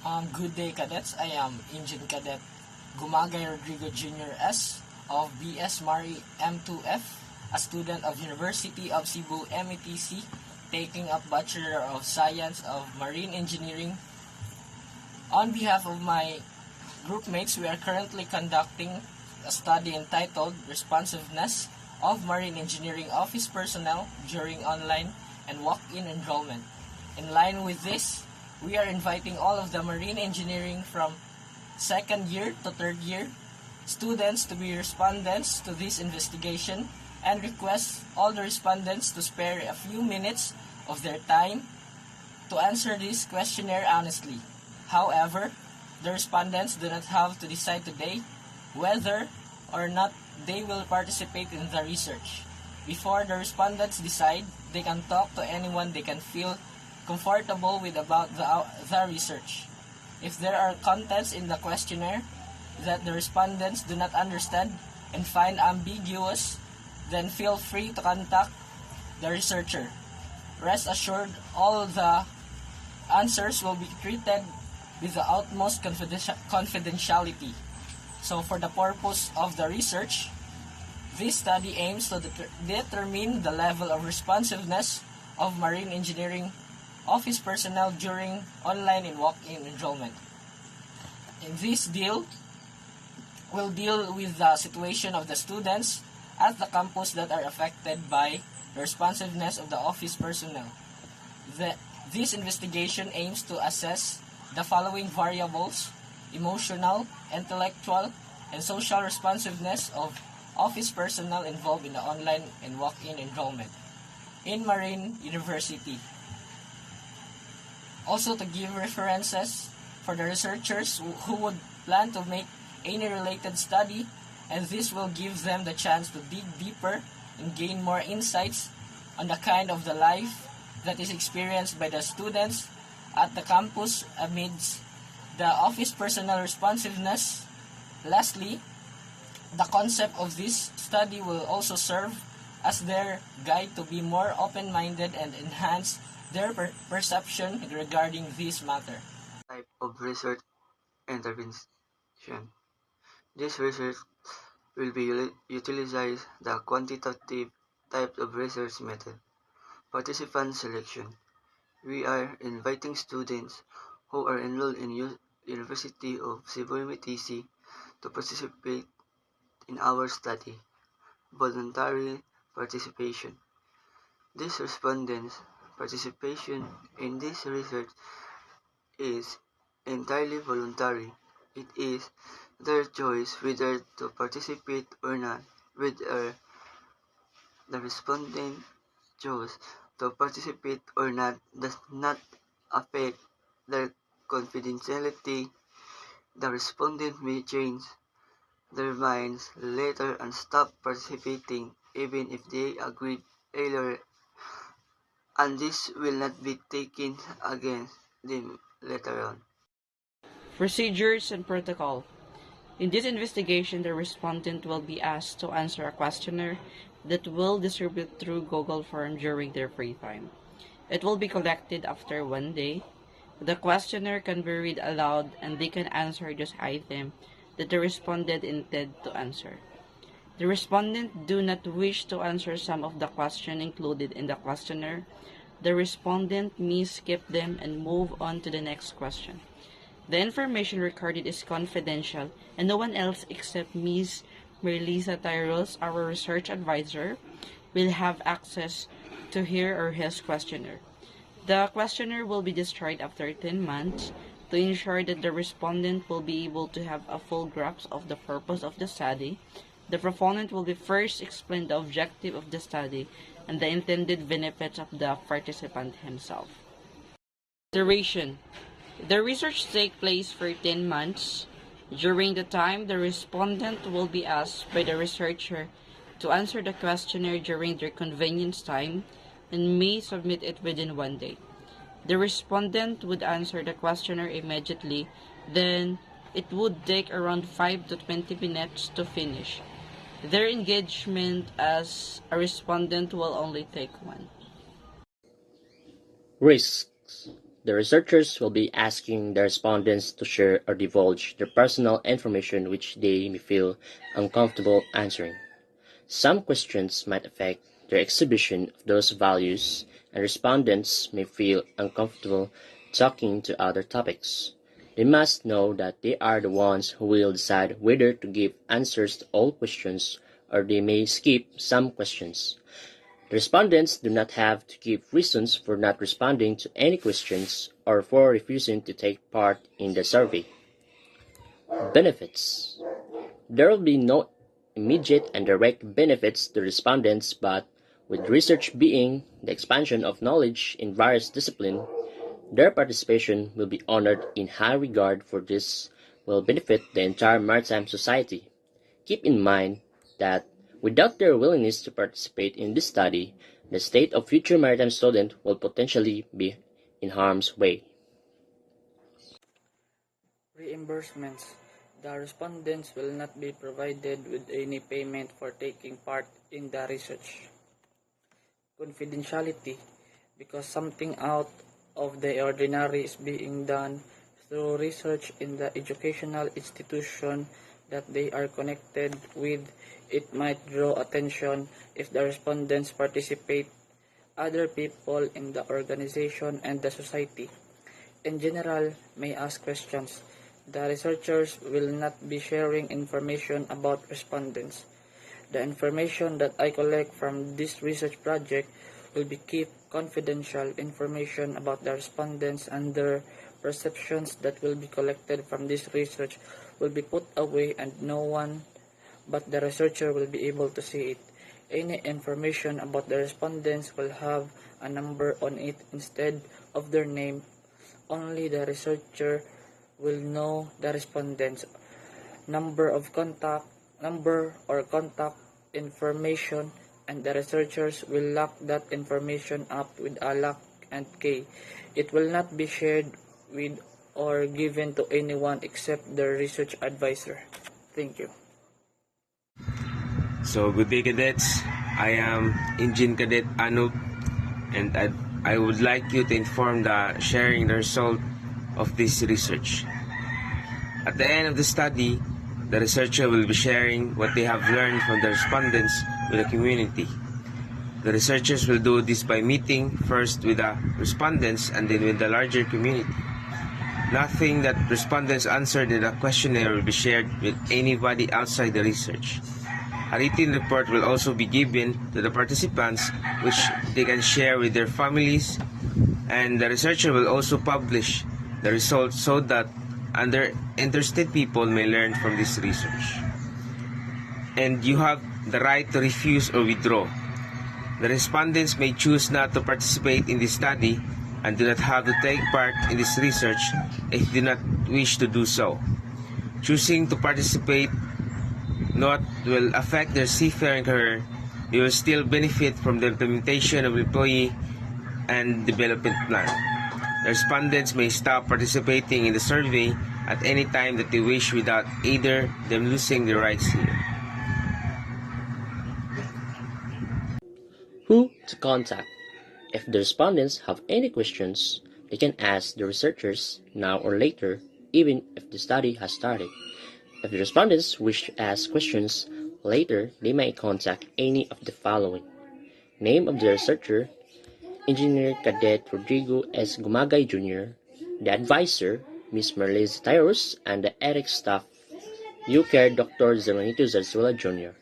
Good day, cadets. I am Engine Cadet Gumagay Rodrigo Jr. S. of BS Mari M2F, a student of University of Cebu METC, taking up Bachelor of Science of Marine Engineering. On behalf of my groupmates, we are currently conducting a study entitled Responsiveness of Marine Engineering Office Personnel during online and walk-in enrollment. In line with this, we are inviting all of the marine engineering from second year to third year students to be respondents to this investigation and request all the respondents to spare a few minutes of their time to answer this questionnaire honestly. However, the respondents do not have to decide today whether or not they will participate in the research. Before the respondents decide, they can talk to anyone they can feel comfortable with about the research. If there are contents in the questionnaire that the respondents do not understand and find ambiguous, then feel free to contact the researcher. Rest assured, all the answers will be treated with the utmost confidentiality. So for the purpose of the research, this study aims to determine the level of responsiveness of marine engineering office personnel during online and walk-in enrollment. In this we'll deal with the situation of the students at the campus that are affected by the responsiveness of the office personnel. This investigation aims to assess the following variables: emotional, intellectual, and social responsiveness of office personnel involved in the online and walk-in enrollment in Marine University. Also, to give references for the researchers who would plan to make any related study, and this will give them the chance to dig deeper and gain more insights on the kind of the life that is experienced by the students at the campus amidst the office personnel responsiveness. Lastly, the concept of this study will also serve as their guide to be more open-minded and enhance their perception regarding this matter. Type of research intervention. This research will be utilize the quantitative type of research method. Participant selection. We are inviting students who are enrolled in University of Cebu METC to participate in our study. Voluntary participation. These respondents' participation in this research is entirely voluntary. It is their choice whether to participate or not. Whether the respondent chose to participate or not does not affect their confidentiality. The respondent may change their minds later and stop participating even if they agreed earlier, and this will not be taken against them later on. Procedures and protocol. In this investigation, the respondent will be asked to answer a questionnaire that will distribute through Google Form during their free time. It will be collected after 1 day. The questionnaire can be read aloud and they can answer just item that the respondent intended to answer. The respondent do not wish to answer some of the question included in the questionnaire. The respondent may skip them and move on to the next question. The information recorded is confidential and no one else except Ms. Merlisa Tyros, our research advisor, will have access to her or his questionnaire. The questionnaire will be destroyed after 10 months to ensure that the respondent will be able to have a full grasp of the purpose of the study. The proponent will be first explain the objective of the study and the intended benefits of the participant himself. Duration. The research takes place for 10 months. During the time, the respondent will be asked by the researcher to answer the questionnaire during their convenience time and may submit it within 1 day. The respondent would answer the questionnaire immediately, then it would take around 5 to 20 minutes to finish. Their engagement as a respondent will only take 1. Risks. the researchers will be asking the respondents to share or divulge their personal information which they may feel uncomfortable answering. Some questions might affect their exhibition of those values, and respondents may feel uncomfortable talking to other topics. They must know that they are the ones who will decide whether to give answers to all questions or they may skip some questions. The respondents do not have to give reasons for not responding to any questions or for refusing to take part in the survey. Benefits. There will be no immediate and direct benefits to respondents, but with research being the expansion of knowledge in various disciplines, their participation will be honored in high regard, for this will benefit the entire maritime society. Keep in mind that without their willingness to participate in this study, the state of future maritime students will potentially be in harm's way. Reimbursements. The respondents will not be provided with any payment for taking part in the research. Confidentiality. Because something out of the ordinary is being done through research in the educational institution that they are connected with, it might draw attention if the respondents participate other people in the organization and the society. In general, may ask questions. The researchers will not be sharing information about respondents. The information that I collect from this research project will be kept confidential. Information about the respondents and their perceptions that will be collected from this research will be put away and no one but the researcher will be able to see it. Any information about the respondents will have a number on it instead of their name. Only the researcher will know the respondents' number or contact information, and the researchers will lock that information up with a lock and key. It will not be shared with or given to anyone except the research advisor. Thank you. So, good day, cadets. I am Engine Cadet Anup, and I would like you to inform sharing the result of this research. At the end of the study, the researcher will be sharing what they have learned from the respondents with the community. The researchers will do this by meeting first with the respondents and then with the larger community. Nothing that respondents answered in the questionnaire will be shared with anybody outside the research. A written report will also be given to the participants, which they can share with their families, and the researcher will also publish the results so that interested people may learn from this research. And you have the right to refuse or withdraw. The respondents may choose not to participate in this study and do not have to take part in this research if they do not wish to do so. Choosing to participate not will affect their seafaring career. They will still benefit from the implementation of employee and development plan. The respondents may stop participating in the survey at any time that they wish without either them losing their rights here. Who to contact? If the respondents have any questions, they can ask the researchers now or later, even if the study has started. If the respondents wish to ask questions later, they may contact any of the following: name of the researcher, Engineer Cadet Rodrigo S. Gumagay Jr., the advisor, Ms. Merliz Tyrus, and the ethics staff, UCare Dr. Zemanito Zarzuela Jr.